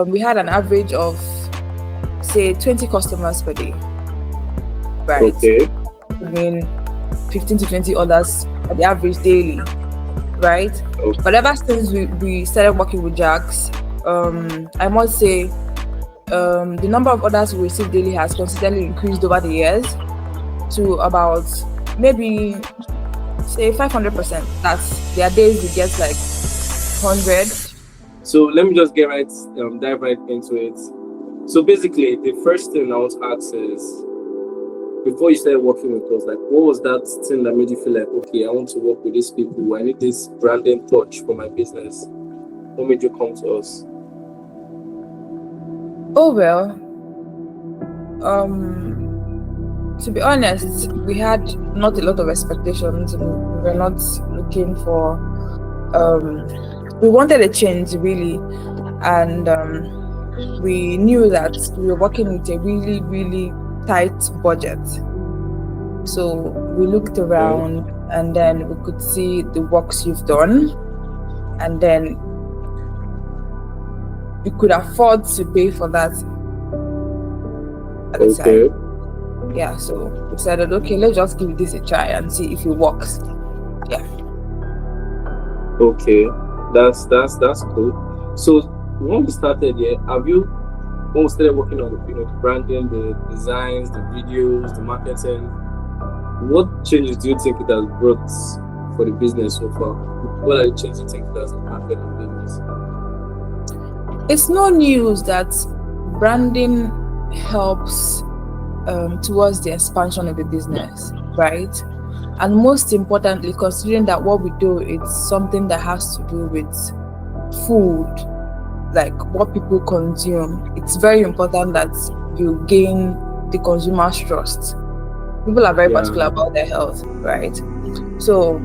we had an average of, say, 20 customers per day, right? Okay. I mean, 15 to 20 orders at the average daily, right? Okay. But ever since we started working with Jargs, I must say, the number of orders we receive daily has consistently increased over the years to about maybe, say, 500%. There are days we get like 100. So let me just dive right into it. So basically, the first thing I want to ask is, before you started working with us, like, what was that thing that made you feel like, okay, I want to work with these people, I need this branding touch for my business? What made you come to us? Oh well, to be honest, we had not a lot of expectations. We were not looking for, we wanted a change really, and we knew that we were working with a really, really tight budget. So we looked around, and then we could see the works you've done, and then we could afford to pay for that at the time. Yeah, so we decided, okay, let's just give this a try and see if it works. Yeah. Okay, that's cool. So when we started here, when we started working on the branding, the designs, the videos, the marketing, what changes do you think it has brought for the business so far? What are the changes you think it has impacted on business? It's no news that branding helps towards the expansion of the business, right? And most importantly, considering that what we do is something that has to do with food, like what people consume, it's very important that you gain the consumer's trust. People are very particular about their health, right? So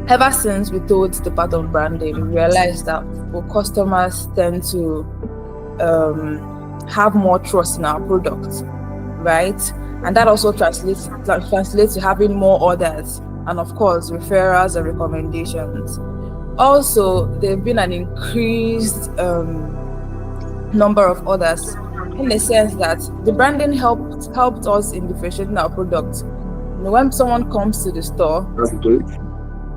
ever since we told the part of branding, we realized that customers tend to have more trust in our products, right? And that also translates to having more orders, and of course referrals and recommendations. Also, there's been an increased number of orders, in the sense that the branding helped us in differentiating our products. When someone comes to the store,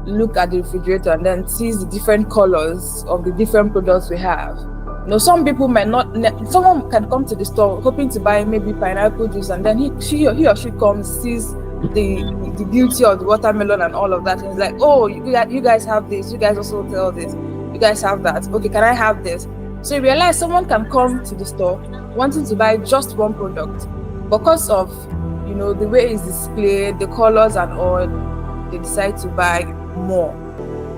look at the refrigerator and then sees the different colors of the different products we have. Some people might not. Someone can come to the store hoping to buy maybe pineapple juice, and then he or she comes, sees the beauty of the watermelon and all of that, and it's like, oh, you guys have this. You guys also sell this. You guys have that. Okay, can I have this? So you realize someone can come to the store wanting to buy just one product, because of the way it's displayed, the colors and all, they decide to buy more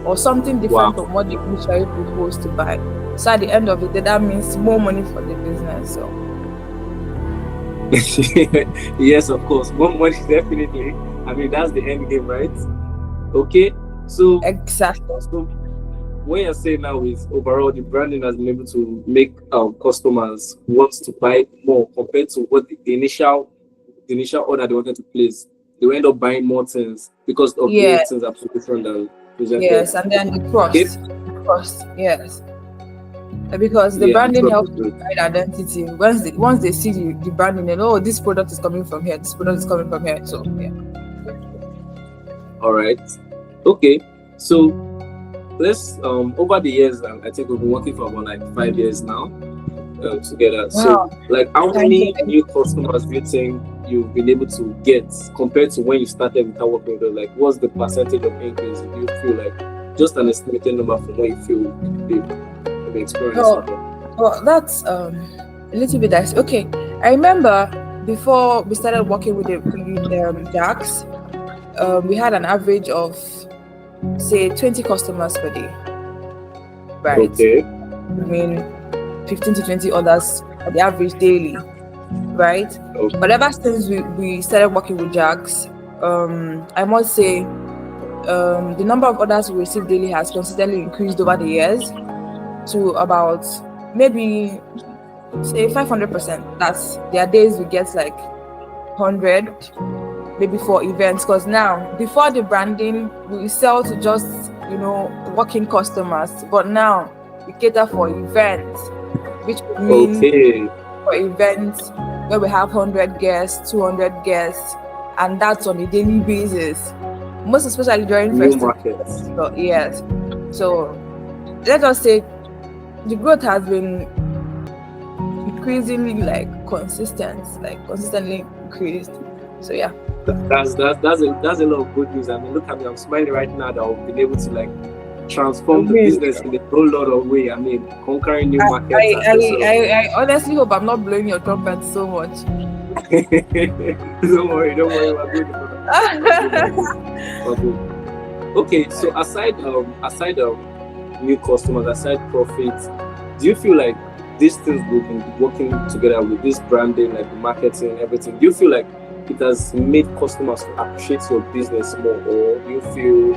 or something different from what they usually propose to buy. So at the end of the day, that means more money for the business. So yes, of course, more money, definitely. I mean, that's the end game, right? Okay, so exactly. So what you're saying now is, overall, the branding has been able to make customers want to buy more compared to what the initial order they wanted to place. They will end up buying more things because of the way things are different than presented. Yes, and then the trust. Yes. Because the branding helps to provide identity. Once they see the branding, they know, this product is coming from here. This product is coming from here. So yeah. All right. Okay. So let's over the years, I think we've been working for about like 5 years now together. Wow. So like, how many new customers do you think you've been able to get compared to when you started without working with them? Like, what's the percentage of increase? Do you feel like, just an estimated number from what you feel the experience? Well, that's a little bit dicey. Okay, I remember before we started working with Jargs, we had an average of, say, 20 customers per day, right? Okay. I mean, 15 to 20 orders at the average daily, right? Okay. But ever since we started working with Jargs, I must say, the number of orders we receive daily has consistently increased over the years to about maybe, say, 500%. There are days we get like 100, maybe for events. Because now, before the branding, we sell to just working customers, but now we cater for events, which would mean Okay. for events where we have 100 guests, 200 guests, and that's on a daily basis, most especially during New festive. markets. So, yes. So let us say the growth has been increasingly consistently increased. So yeah. That's a lot of good news. I mean, look at me, I'm smiling right now that I've been able to like transform the business in a whole lot of way. I mean, conquering new markets. I honestly hope I'm not blowing your trumpet so much. Don't worry, we're good. Okay, so aside new customers, aside profits, do you feel like these things we've been working together with, this branding, like the marketing, everything, do you feel like it has made customers appreciate your business more, or do you feel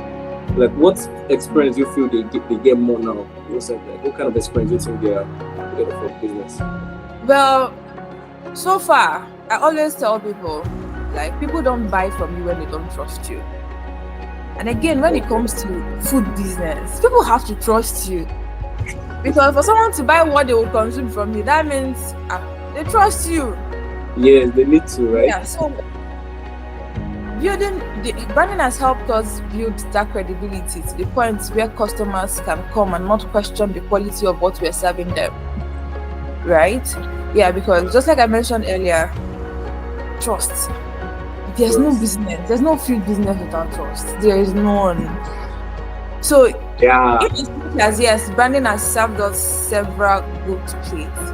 like what experience do you feel they get more now? What kind of experience do you think they are getting for business? Well, so far, I always tell people, like, people don't buy from you when they don't trust you. And again, when it comes to food business, people have to trust you. Because for someone to buy what they will consume from you, that means they trust you. Yes, they need to, right? Yeah, so branding has helped us build that credibility to the point where customers can come and not question the quality of what we're serving them. Right? Yeah, because just like I mentioned earlier, trust. There's no business. There's no food business without trust. There is none. So yeah, yes, branding has served us several good places.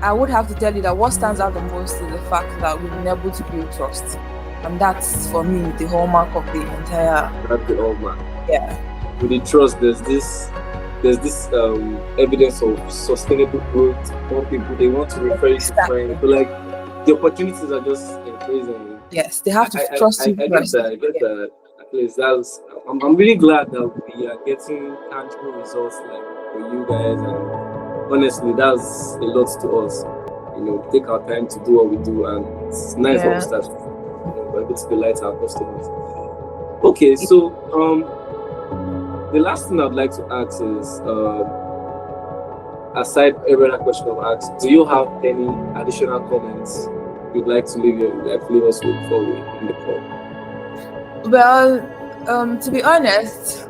I would have to tell you that what stands out the most is the fact that we've been able to build trust, and that's for me the hallmark of the entire. That's the hallmark. Yeah. With the trust, there's this evidence of sustainable growth. More people, they want to refer you to friends, but like the opportunities are just increasing. Yes, they have to trust you first. I get that. At least I'm really glad that we are getting tangible results like for you guys, and honestly, that's a lot to us. You know, take our time to do what we do, and it's nice of us that we're able to delight our customers. Okay, so the last thing I'd like to ask is, aside every other question I've asked, do you have any additional comments you'd like to leave us with before we end the call? Well, to be honest,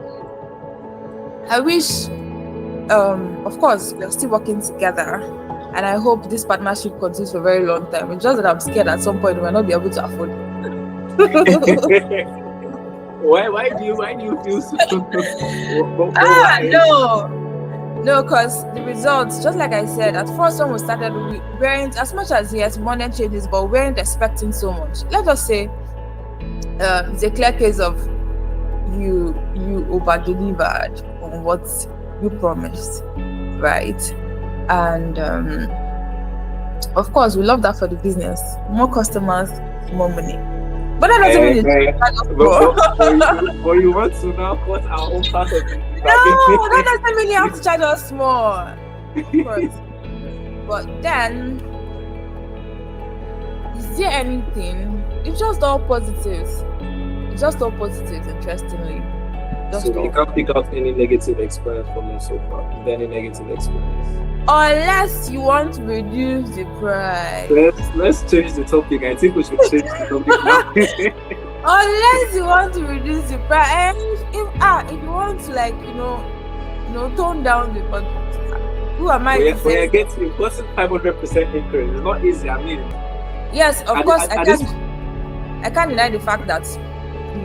I wish, of course, we're still working together, and I hope this partnership continues for a very long time. It's just that I'm scared at some point we will not be able to afford it. Why do you feel so? No, because the results, just like I said, at first when we started, we weren't, as much as yes, money changes, but we weren't expecting so much. Let us say it's a clear case of you over-delivered on what you promised, right? And of course, we love that for the business. More customers, more money. But that doesn't mean but you want to now cut our own part of it. No, that doesn't mean you have to charge us more. Of course. But then, is there anything? It's just all positives. Interestingly. So you can't pick out any negative experience from us so far. Is there any negative experience? Unless you want to reduce the price. Let's change the topic. I think we should change the topic now. Unless you want to reduce the price, and if you want to, like, tone down the budget, who am I to say? We are getting 500% increase. It's not easy. I mean, yes, of course, I can't deny the fact that we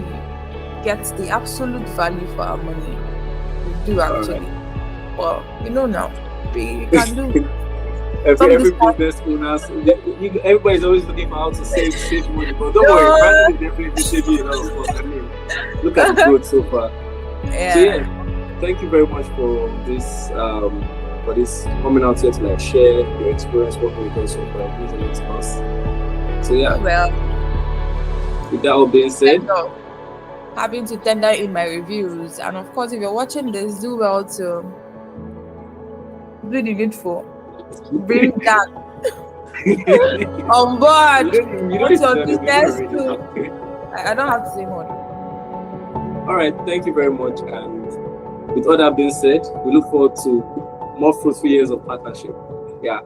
get the absolute value for our money. We do actually. Well, now. We can do. every business owners, everybody's always looking for how to save money, but don't worry, branding is definitely saving enough. Of course, I mean, look at the growth so far. Yeah. So thank you very much for this coming out here to like share your experience working with us so far. It means a lot to us. So well, with that all being said, having to tender in my reviews, and of course, if you're watching this, do well to do the needful. Bring that on board. What's your business too? I don't have to say more. All right, thank you very much. And with all that being said, we look forward to more fruitful years of partnership. Yeah.